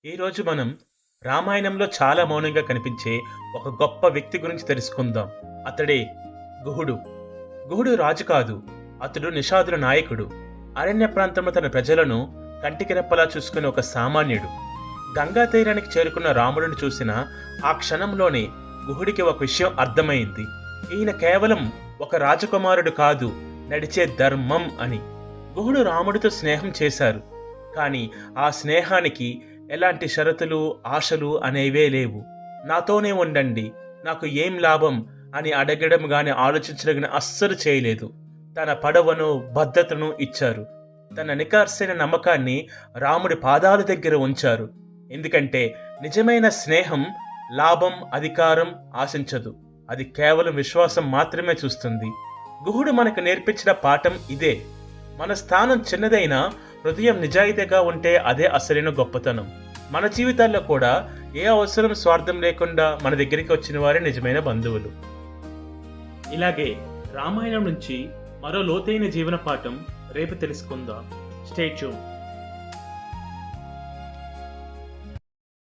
ఈరోజు మనం రామాయణంలో చాలా మౌనంగా కనిపించే ఒక గొప్ప వ్యక్తి గురించి తెలుసుకుందాం. అతడే గుహుడు. గుహుడు రాజు కాదు. అతడు నిషాదుల నాయకుడు. అరణ్య ప్రాంతంలో తన ప్రజలను కంటికి రెప్పలా చూసుకునే ఒక సామాన్యుడు. గంగా తీరానికి చేరుకున్న రాముడిని చూసిన ఆ క్షణంలోనే గుహుడికి ఒక విషయం అర్థమైంది. ఈయన కేవలం ఒక రాజకుమారుడు కాదు, నడిచే ధర్మం అని. గుహుడు రాముడితో స్నేహం చేశారు. కానీ ఆ స్నేహానికి ఎలాంటి షరతులు, ఆశలు అనేవే లేవు. నాతోనే ఉండండి, నాకు ఏం లాభం అని అడగడం గాని ఆలోచించడం గాని అస్సలు చేయలేదు. తన పడవను, భద్రతను ఇచ్చారు. తన నికార్సైన నమ్మకాన్ని రాముడి పాదాల దగ్గర ఉంచారు. ఎందుకంటే నిజమైన స్నేహం లాభం, అధికారం ఆశించదు. అది కేవలం విశ్వాసం మాత్రమే చూస్తుంది. గుహుడు మనకు నేర్పించిన పాఠం ఇదే. మన స్థానం చిన్నదైనా హృదయం నిజాయితీగా ఉంటే అదే అసలైన గొప్పతనం. మన జీవితాల్లో కూడా ఏ అవసరం, స్వార్థం లేకుండా మన దగ్గరికి వచ్చిన వారే నిజమైన బంధువులు. ఇలాగే రామాయణం నుంచి మరో లోతైన జీవన పాఠం రేపు తెలుసుకుందాం. Stay tune.